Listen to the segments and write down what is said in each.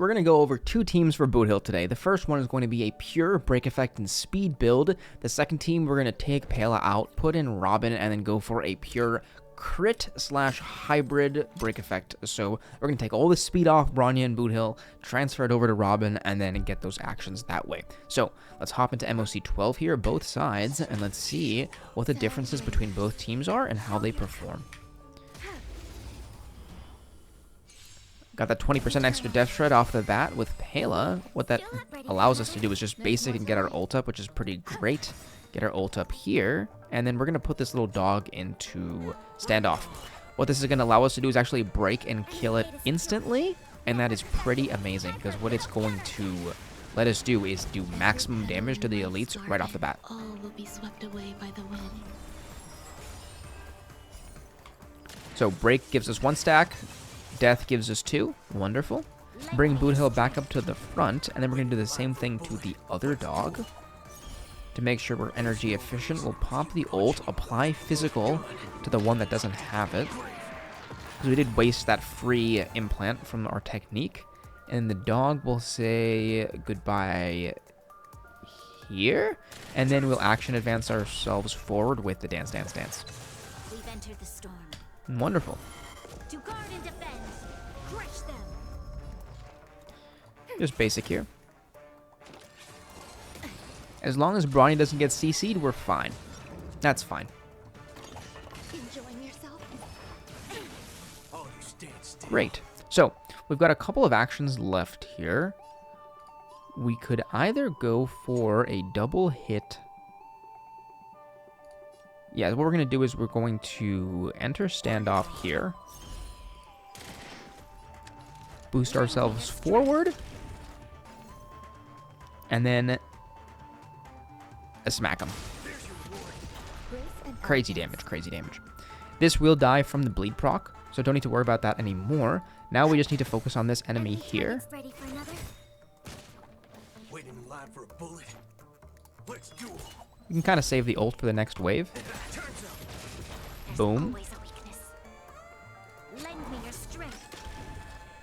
we're going to go over two teams for Boothill today. The first one is going to be a pure break effect and speed build. The second team, we're going to take Pela out, put in Robin, and then go for a pure crit/hybrid break effect. So we're going to take all the speed off Bronya and Boothill, transfer it over to Robin, and then get those actions that way. So let's hop into MOC 12 here, both sides, and let's see what the differences between both teams are and how they perform. Got that 20% extra death shred off the bat with Pela. What that allows us to do is just basic and get our ult up, which is pretty great. Get our ult up here, and then we're going to put this little dog into standoff. What this is going to allow us to do is actually break and kill it instantly, and that is pretty amazing, because what it's going to let us do is do maximum damage to the elites right off the bat. All will be swept away by the wind. So break gives us 1 stack. Death gives us 2. Wonderful. Bring Boothill back up to the front, and then we're going to do the same thing to the other dog. To make sure we're energy efficient, we'll pop the ult, apply physical to the one that doesn't have it. Because we did waste that free implant from our technique. And the dog will say goodbye here. And then we'll action advance ourselves forward with the dance, dance, dance. We've entered the storm. Wonderful. To guard and defend. Crush them. Just basic here. As long as Bronny doesn't get CC'd, we're fine. That's fine. Enjoying yourself? Great. So, we've got a couple of actions left here. We could either go for a double hit. Yeah, what we're going to do is we're going to enter standoff here. Boost ourselves forward. And then smack him. Crazy damage, crazy damage. This will die from the bleed proc, so don't need to worry about that anymore. Now we just need to focus on this enemy here. Ready for another? Waiting in line for a bullet. Let's do it. You can kind of save the ult for the next wave. Boom. Always a weakness. Lend me your strength.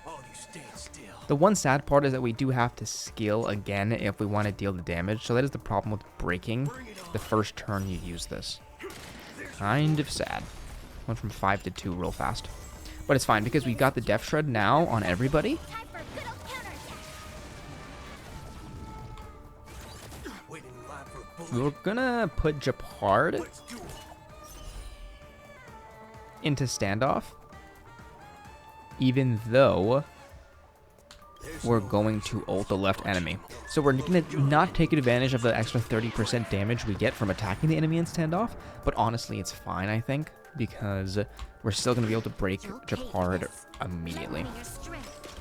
Oh, you stand still. The one sad part is that we do have to skill again if we want to deal the damage, so that is the problem with breaking the first turn you use this. Kind of sad. Went from 5 to 2 real fast. But it's fine, because we got the Death Shred now on everybody. Time for a good old counterattack. Waiting in line for a bullet. We're gonna put Geopard Let's do it. into standoff, even though we're going to ult the left enemy. So we're going to not take advantage of the extra 30% damage we get from attacking the enemy in standoff, but honestly it's fine, I think, because we're still going to be able to break Geopard immediately. Lend me your strength.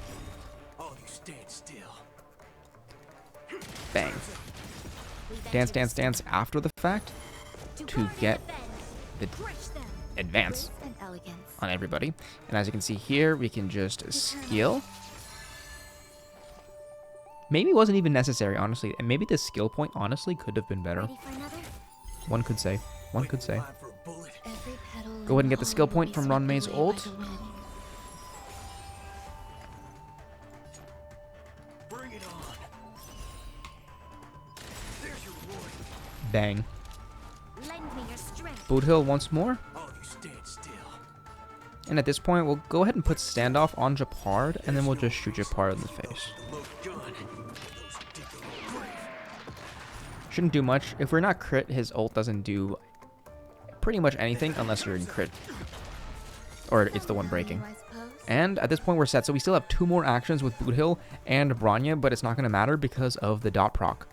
Oh, you stand still. Bang. Dance, dance, dance after the fact to get the Crush them. advance Grace and elegance. on everybody. And as you can see here, we can just skill. Maybe it wasn't even necessary, honestly. And maybe the skill point, honestly, could have been better. Ready for another? One could say. One could say. Line for a bullet. Every petal Go ahead and get the in skill all point will from be Ron swept May's away by ult. the wind. Bring it on. There's your reward. Bang. Lend me your strength. Boothill once more. Oh, you stand still. And at this point, we'll go ahead and put standoff on Geopard, and then we'll just shoot Geopard in the face. The load gun. Those who dig their own grave. Shouldn't do much. If we're not crit, his ult doesn't do pretty much anything unless you're in crit. Or it's the one breaking. I suppose. And at this point, we're set. So we still have 2 more actions with Boothill and Bronya, but it's not going to matter because of the dot proc.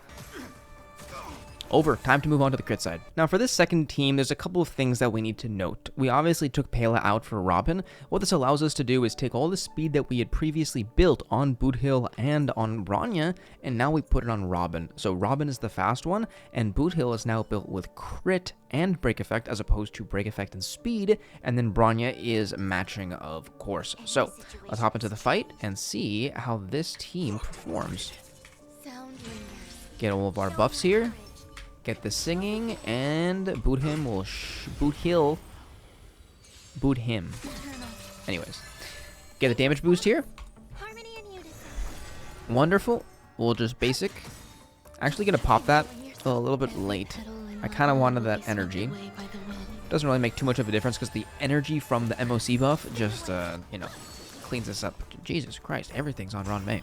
Over. Time to move on to the crit side. Now, for this second team, there's a couple of things that we need to note. We obviously took Pela out for Robin. What this allows us to do is take all the speed that we had previously built on Boothill and on Bronya, and now we put it on Robin. So Robin is the fast one, and Boothill is now built with crit and break effect as opposed to break effect and speed, and then Bronya is matching, of course. So let's hop into the fight and see how this team performs. Sound lingers. Get all of our buffs here. Get the singing, and boot him will boot him. Anyways, get a damage boost here. Harmony and unison. Wonderful. We'll just basic. Actually gonna pop that a little bit late. I kind of wanted that energy. Doesn't really make too much of a difference because the energy from the MOC buff just, you know, cleans this up. Jesus Christ, everything's on Ron May.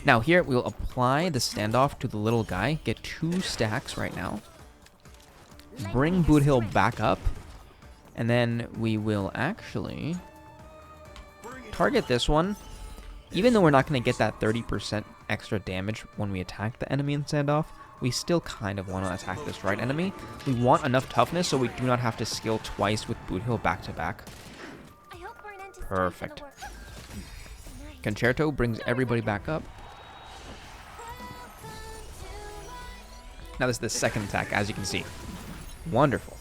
Now here, we'll apply the standoff to the little guy. Get 2 stacks right now. Bring Boothill back up. And then we will actually target this one. Even though we're not going to get that 30% extra damage when we attack the enemy in standoff, we still kind of want to attack this right enemy. We want enough toughness so we do not have to skill twice with Boothill back to back. Perfect. Concerto brings everybody back up. Now this is the second attack, as you can see. Wonderful.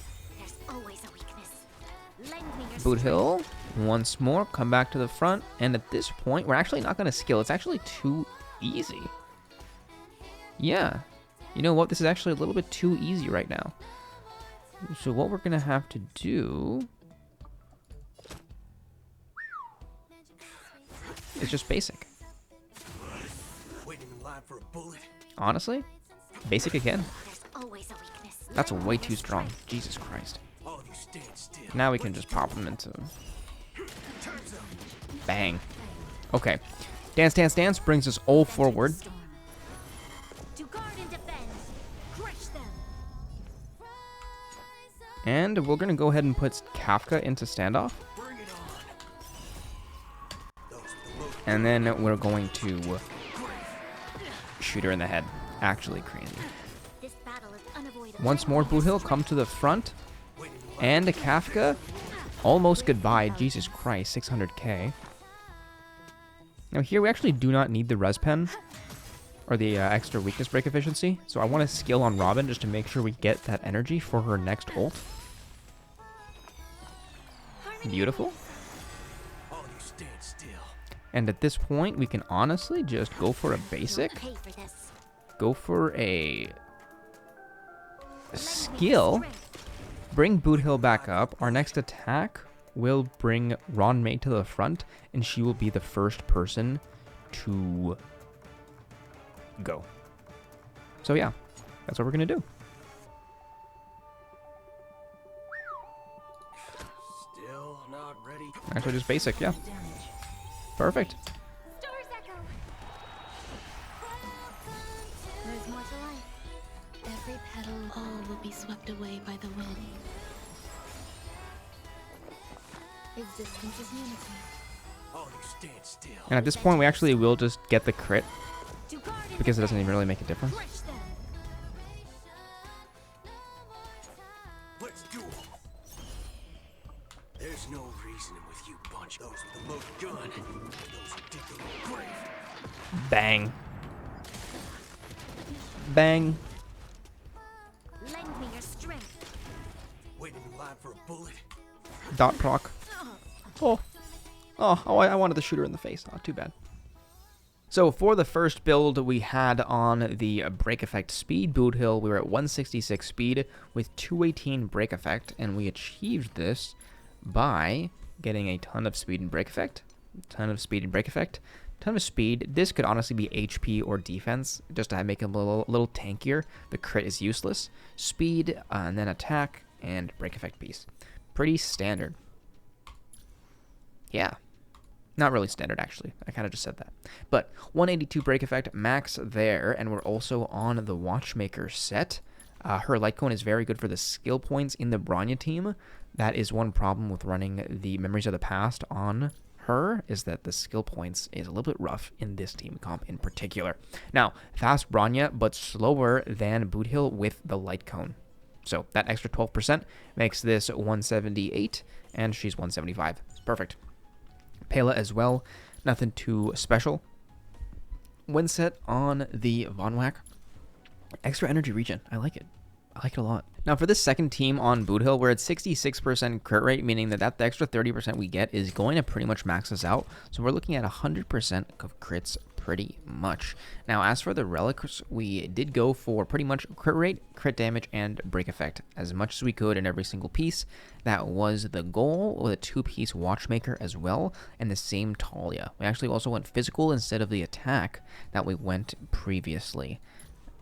Boothill, once more, come back to the front. And at this point, we're actually not going to skill. It's actually too easy. Yeah. You know what? This is actually a little bit too easy right now. So what we're going to have to do is just basic. Honestly, basic again. That's way too strong. Jesus Christ. Now we can just pop them into... Bang. Okay. Dance, Dance, Dance brings us all forward. And we're going to go ahead and put Kafka into standoff. And then we're going to shoot her in the head. Actually crazy. Once more, Boothill, come to the front. And Kafka, almost goodbye. Jesus Christ, 600k. Now here we actually do not need the res pen or the extra weakness break efficiency. So I want to skill on Robin just to make sure we get that energy for her next ult. Beautiful. And at this point, we can honestly just go for a basic. Go for a skill. Bring Boothill back up. Our next attack will bring Ron May to the front, and she will be the first person to go. So yeah, that's what we're going to do. Still not ready. Actually, just basic, yeah. Perfect. There's more to life. Every petal, all will be swept away by the wind. Existence is unity. Oh, you stand still. And at this point, we actually will just get the crit because it doesn't even really make a difference. Let's do it. There's no reasoning with you bunch. Those with the loaded gun. Those who dig their own grave. Bang. Bang. Lend me your strength. Waiting in line for a bullet. Dot proc. Oh. Oh, I wanted to shoot her in the face. Not too bad. So for the first build we had on the break effect speed Boothill, we were at 166 speed with 218 break effect, and we achieved this by getting a ton of speed and break effect. Ton of speed. This could honestly be HP or defense, just to make him a little tankier. The crit is useless. Speed, and then attack, and break effect piece. Pretty standard. Yeah. Not really standard, actually. I kind of just said that. But 182 break effect, max there, and we're also on the Watchmaker set. Her light cone is very good for the skill points in the Bronya team. That is one problem with running the Memories of the Past on her, is that the skill points is a little bit rough in this team comp in particular. Now, fast Bronya, but slower than Boothill with the light cone. So that extra 12% makes this 178, and she's 175. Perfect. Pela as well, nothing too special. When set on the Von Whack, extra energy regen. I like it. I like it a lot. Now for this second team on Boothill, we're at 66% crit rate, meaning that the extra 30% we get is going to pretty much max us out. So we're looking at 100% of crits pretty much. Now, as for the relics, we did go for pretty much crit rate, crit damage, and break effect as much as we could in every single piece. That was the goal, with a 2-piece Watchmaker as well, and the same Talia. We actually also went physical instead of the attack that we went previously.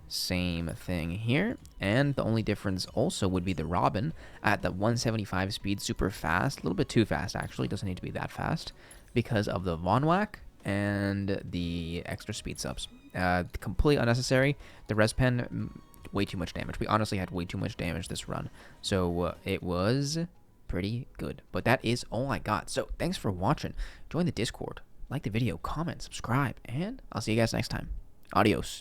Same thing here, and the only difference also would be the Robin at the 175 speed, super fast, a little bit too fast actually, doesn't need to be that fast, because of the Von Whack and the extra speed subs. Completely unnecessary. The Res Pen, way too much damage. We honestly had way too much damage this run, so it was pretty good. But that is all I got, so thanks for watching. Join the Discord, like the video, comment, subscribe, and I'll see you guys next time. Adios.